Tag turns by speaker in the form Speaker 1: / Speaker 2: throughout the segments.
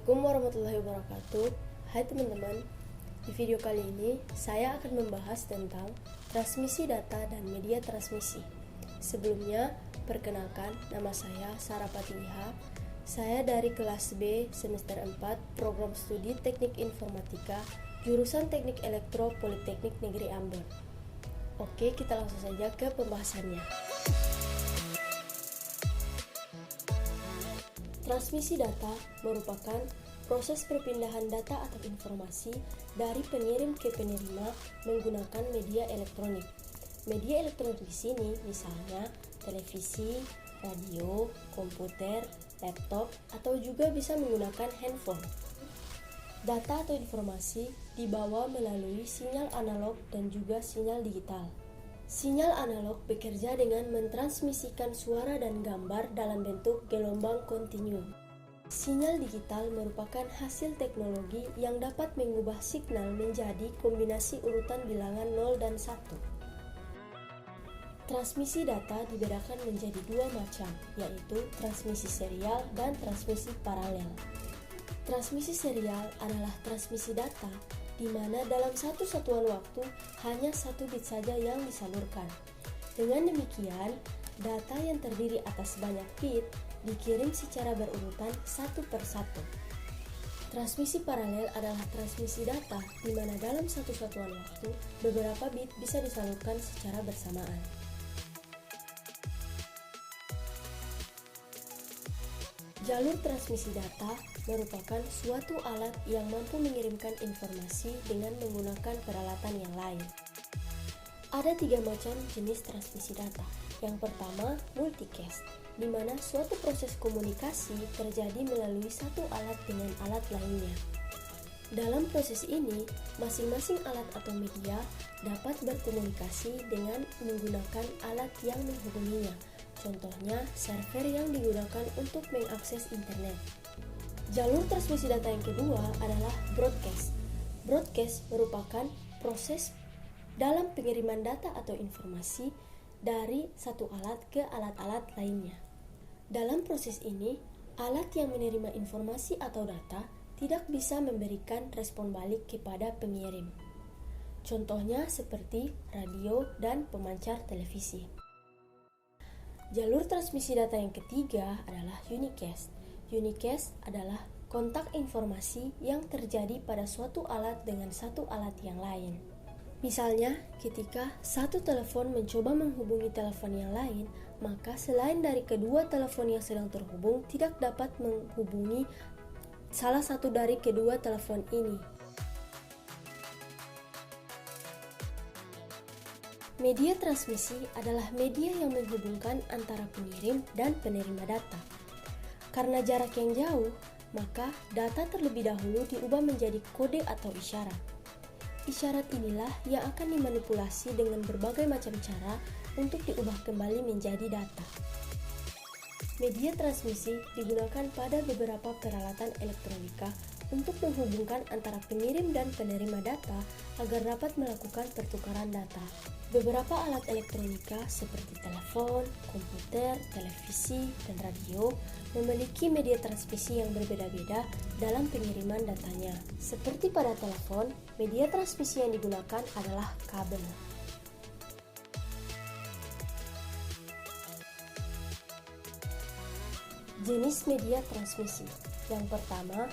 Speaker 1: Assalamualaikum warahmatullahi wabarakatuh. Hai teman-teman, di video kali ini saya akan membahas tentang transmisi data dan media transmisi. Sebelumnya, perkenalkan, nama saya Sarah Patiliha. Saya dari kelas B semester 4 program studi Teknik Informatika jurusan Teknik Elektro Politeknik Negeri Ambon. Oke, kita langsung saja ke pembahasannya. Transmisi data merupakan proses perpindahan data atau informasi dari pengirim ke penerima menggunakan media elektronik. Media elektronik di sini misalnya televisi, radio, komputer, laptop, atau juga bisa menggunakan handphone. Data atau informasi dibawa melalui sinyal analog dan juga sinyal digital. Sinyal analog bekerja dengan mentransmisikan suara dan gambar dalam bentuk gelombang kontinu. Sinyal digital merupakan hasil teknologi yang dapat mengubah signal menjadi kombinasi urutan bilangan 0 dan 1. Transmisi data dibedakan menjadi dua macam, yaitu transmisi serial dan transmisi paralel. Transmisi serial adalah transmisi data di mana dalam satu satuan waktu hanya satu bit saja yang disalurkan. Dengan demikian, data yang terdiri atas banyak bit dikirim secara berurutan satu per satu. Transmisi paralel adalah transmisi data di mana dalam satu satuan waktu beberapa bit bisa disalurkan secara bersamaan. Jalur transmisi data merupakan suatu alat yang mampu mengirimkan informasi dengan menggunakan peralatan yang lain. Ada 3 macam jenis transmisi data. Yang pertama, multicast, di mana suatu proses komunikasi terjadi melalui satu alat dengan alat lainnya. Dalam proses ini, masing-masing alat atau media dapat berkomunikasi dengan menggunakan alat yang menghubunginya. Contohnya, server yang digunakan untuk mengakses internet. Jalur transmisi data yang kedua adalah broadcast. Broadcast merupakan proses dalam pengiriman data atau informasi dari satu alat ke alat-alat lainnya. Dalam proses ini, alat yang menerima informasi atau data tidak bisa memberikan respon balik kepada pengirim. Contohnya seperti radio dan pemancar televisi. Jalur transmisi data yang ketiga adalah unicast. Unicast adalah kontak informasi yang terjadi pada suatu alat dengan satu alat yang lain. Misalnya, ketika satu telepon mencoba menghubungi telepon yang lain, maka selain dari kedua telepon yang sedang terhubung tidak dapat menghubungi salah satu dari kedua telepon ini. Media transmisi adalah media yang menghubungkan antara pengirim dan penerima data. Karena jarak yang jauh, maka data terlebih dahulu diubah menjadi kode atau isyarat. Isyarat inilah yang akan dimanipulasi dengan berbagai macam cara untuk diubah kembali menjadi data. Media transmisi digunakan pada beberapa peralatan elektronika untuk menghubungkan antara pengirim dan penerima data agar dapat melakukan pertukaran data. Beberapa alat elektronika seperti telepon, komputer, televisi, dan radio memiliki media transmisi yang berbeda-beda dalam pengiriman datanya. Seperti pada telepon, media transmisi yang digunakan adalah kabel. Jenis media transmisi. Yang pertama,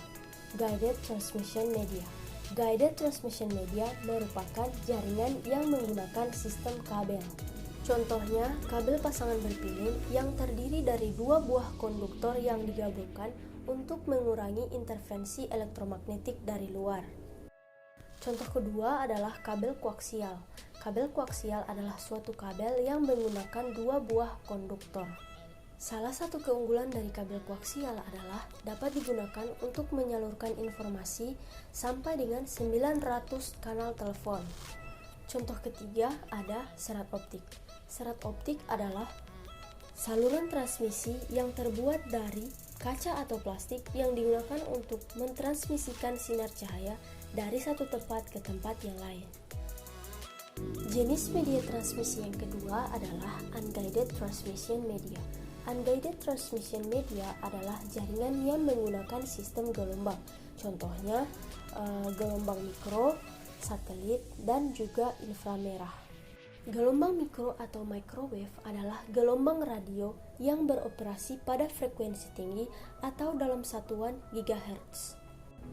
Speaker 1: guided transmission media. Guided transmission media merupakan jaringan yang menggunakan sistem kabel. Contohnya, kabel pasangan berpilin yang terdiri dari dua buah konduktor yang digabungkan untuk mengurangi intervensi elektromagnetik dari luar. Contoh kedua adalah kabel koaksial. Kabel koaksial adalah suatu kabel yang menggunakan dua buah konduktor. Salah satu keunggulan dari kabel koaksial adalah dapat digunakan untuk menyalurkan informasi sampai dengan 900 kanal telepon. Contoh ketiga ada serat optik. Serat optik adalah saluran transmisi yang terbuat dari kaca atau plastik yang digunakan untuk mentransmisikan sinar cahaya dari satu tempat ke tempat yang lain. Jenis media transmisi yang kedua adalah unguided transmission media. Unguided transmission media adalah jaringan yang menggunakan sistem gelombang. Contohnya gelombang mikro, satelit, dan juga inframerah. Gelombang mikro atau microwave adalah gelombang radio yang beroperasi pada frekuensi tinggi atau dalam satuan gigahertz.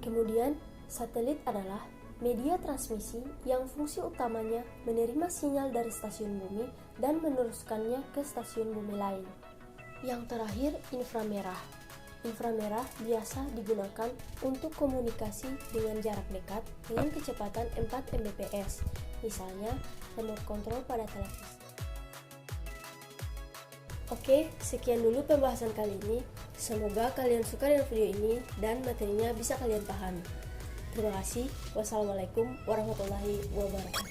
Speaker 1: Kemudian, satelit adalah media transmisi yang fungsi utamanya menerima sinyal dari stasiun bumi dan meneruskannya ke stasiun bumi lain. Yang terakhir, inframerah. Inframerah biasa digunakan untuk komunikasi dengan jarak dekat dengan kecepatan 4 Mbps, misalnya remote control pada televisi. Oke, sekian dulu pembahasan kali ini. Semoga kalian suka dengan video ini dan materinya bisa kalian pahami. Terima kasih. Wassalamualaikum warahmatullahi wabarakatuh.